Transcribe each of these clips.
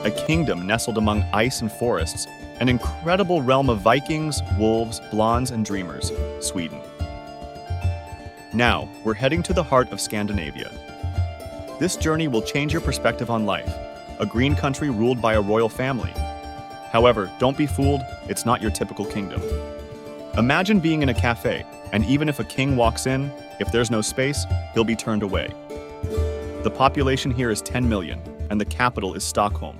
a kingdom nestled among ice and forests, an incredible realm of Vikings, wolves, blondes, and dreamers, Sweden. Now, we're heading to the heart of Scandinavia. This journey will change your perspective on life, a green country ruled by a royal family. However, don't be fooled, it's not your typical kingdom. Imagine being in a cafe, and even if a king walks in, if there's no space, he'll be turned away. The population here is 10 million, and the capital is Stockholm.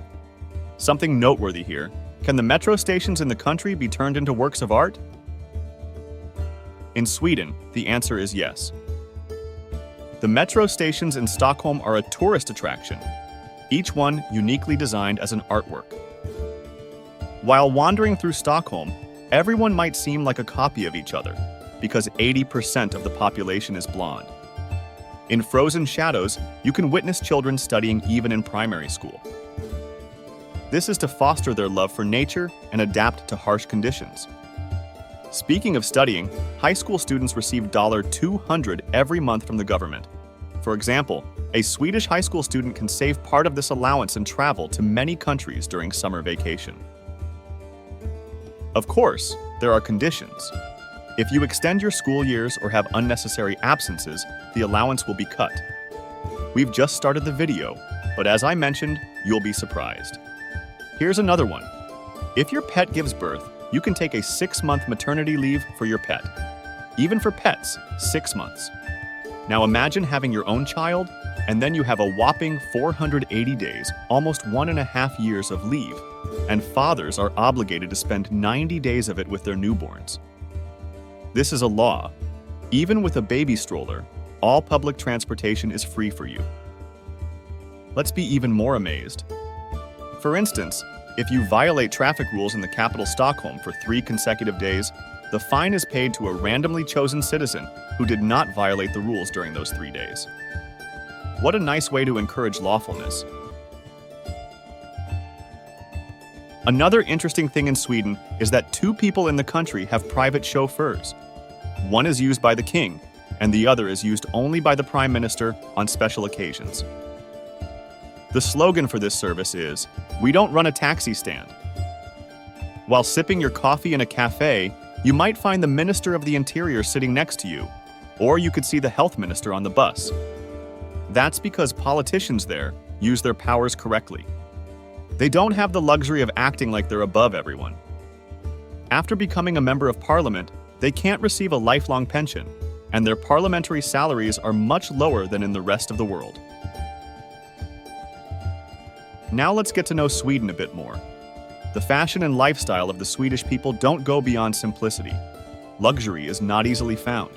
Something noteworthy here, can the metro stations in the country be turned into works of art? In Sweden, the answer is yes. The metro stations in Stockholm are a tourist attraction, each one uniquely designed as an artwork. While wandering through Stockholm, everyone might seem like a copy of each other, because 80% of the population is blonde. In frozen shadows, you can witness children studying even in primary school. This is to foster their love for nature and adapt to harsh conditions. Speaking of studying, high school students receive $200 every month from the government. For example, a Swedish high school student can save part of this allowance and travel to many countries during summer vacation. Of course, there are conditions. If you extend your school years or have unnecessary absences, the allowance will be cut. We've just started the video, but as I mentioned, you'll be surprised. Here's another one. If your pet gives birth, you can take a 6-month maternity leave for your pet. Even for pets, 6 months. Now imagine having your own child, and then you have a whopping 480 days, almost 1.5 years of leave, and fathers are obligated to spend 90 days of it with their newborns. This is a law. Even with a baby stroller, all public transportation is free for you. Let's be even more amazed. For instance, if you violate traffic rules in the capital Stockholm for 3 consecutive days, the fine is paid to a randomly chosen citizen who did not violate the rules during those 3 days. What a nice way to encourage lawfulness. Another interesting thing in Sweden is that 2 people in the country have private chauffeurs. One is used by the king, and the other is used only by the prime minister on special occasions. The slogan for this service is, "We don't run a taxi stand." While sipping your coffee in a cafe, you might find the Minister of the Interior sitting next to you, or you could see the health minister on the bus. That's because politicians there use their powers correctly. They don't have the luxury of acting like they're above everyone. After becoming a member of parliament, they can't receive a lifelong pension, and their parliamentary salaries are much lower than in the rest of the world. Now let's get to know Sweden a bit more. The fashion and lifestyle of the Swedish people don't go beyond simplicity. Luxury is not easily found.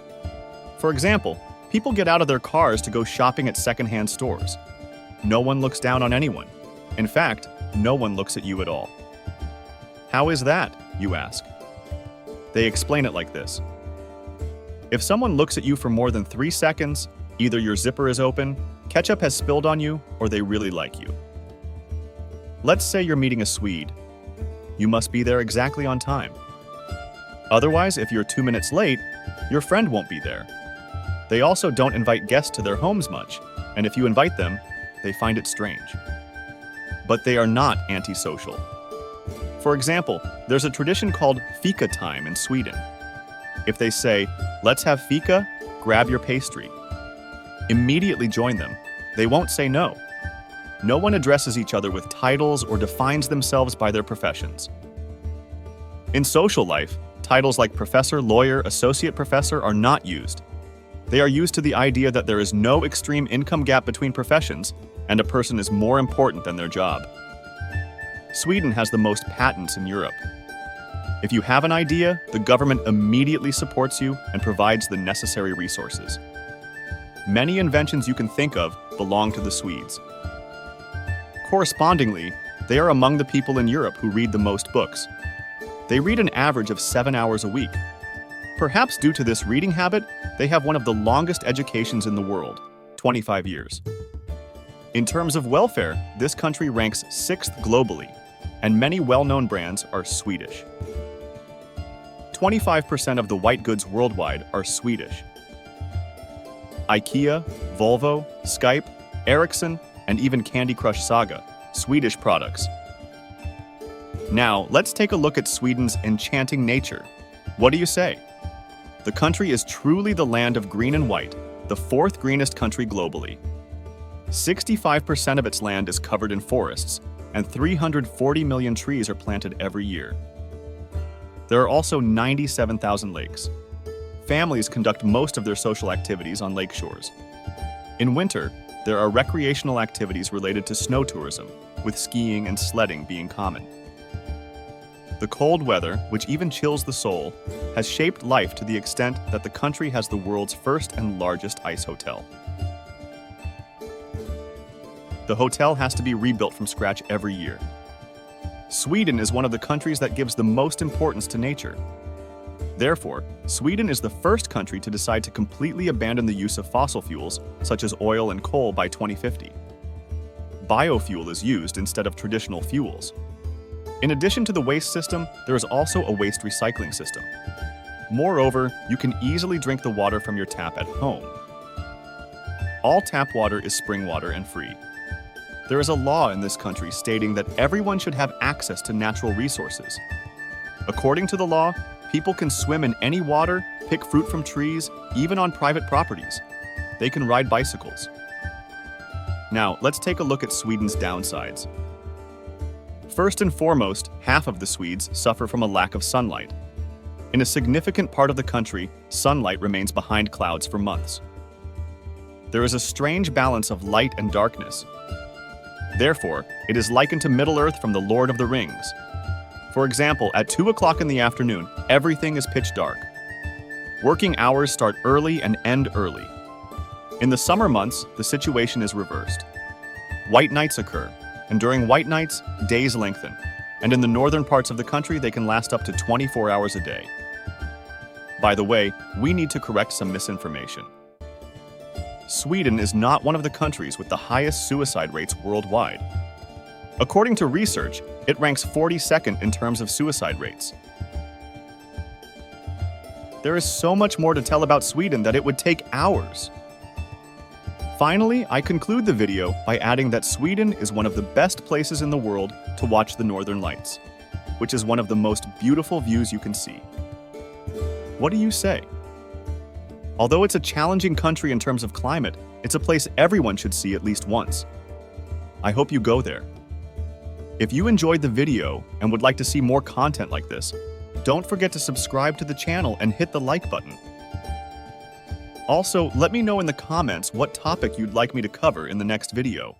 For example, people get out of their cars to go shopping at secondhand stores. No one looks down on anyone. In fact, no one looks at you at all. How is that, you ask? They explain it like this. If someone looks at you for more than 3 seconds, either your zipper is open, ketchup has spilled on you, or they really like you. Let's say you're meeting a Swede. You must be there exactly on time. Otherwise, if you're 2 minutes late, your friend won't be there. They also don't invite guests to their homes much, and if you invite them, they find it strange. But they are not antisocial. For example, there's a tradition called fika time in Sweden. If they say, "Let's have fika," grab your pastry. Immediately join them. They won't say no. No one addresses each other with titles or defines themselves by their professions. In social life, titles like professor, lawyer, associate professor are not used. They are used to the idea that there is no extreme income gap between professions, and a person is more important than their job. Sweden has the most patents in Europe. If you have an idea, the government immediately supports you and provides the necessary resources. Many inventions you can think of belong to the Swedes. Correspondingly, they are among the people in Europe who read the most books. They read an average of 7 hours a week. Perhaps due to this reading habit, they have one of the longest educations in the world, 25 years. In terms of welfare, this country ranks 6th globally, and many well-known brands are Swedish. 25% of the white goods worldwide are Swedish. IKEA, Volvo, Skype, Ericsson, and even Candy Crush Saga, Swedish products. Now, let's take a look at Sweden's enchanting nature. What do you say? The country is truly the land of green and white, the fourth greenest country globally. 65% of its land is covered in forests, and 340 million trees are planted every year. There are also 97,000 lakes. Families conduct most of their social activities on lake shores. In winter, there are recreational activities related to snow tourism, with skiing and sledding being common. The cold weather, which even chills the soul, has shaped life to the extent that the country has the world's first and largest ice hotel. The hotel has to be rebuilt from scratch every year. Sweden is one of the countries that gives the most importance to nature. Therefore, Sweden is the first country to decide to completely abandon the use of fossil fuels, such as oil and coal, by 2050. Biofuel is used instead of traditional fuels. In addition to the waste system, there is also a waste recycling system. Moreover, you can easily drink the water from your tap at home. All tap water is spring water and free. There is a law in this country stating that everyone should have access to natural resources. According to the law, people can swim in any water, pick fruit from trees, even on private properties. They can ride bicycles. Now, let's take a look at Sweden's downsides. First and foremost, half of the Swedes suffer from a lack of sunlight. In a significant part of the country, sunlight remains behind clouds for months. There is a strange balance of light and darkness. Therefore, it is likened to Middle-earth from the Lord of the Rings. For example, at 2 o'clock in the afternoon, everything is pitch dark. Working hours start early and end early. In the summer months, the situation is reversed. White nights occur, and during white nights, days lengthen, and in the northern parts of the country, they can last up to 24 hours a day. By the way, we need to correct some misinformation. Sweden is not one of the countries with the highest suicide rates worldwide. According to research, it ranks 42nd in terms of suicide rates. There is so much more to tell about Sweden that it would take hours. Finally, I conclude the video by adding that Sweden is one of the best places in the world to watch the Northern Lights, which is one of the most beautiful views you can see. What do you say? Although it's a challenging country in terms of climate, it's a place everyone should see at least once. I hope you go there. If you enjoyed the video and would like to see more content like this, don't forget to subscribe to the channel and hit the like button. Also, let me know in the comments what topic you'd like me to cover in the next video.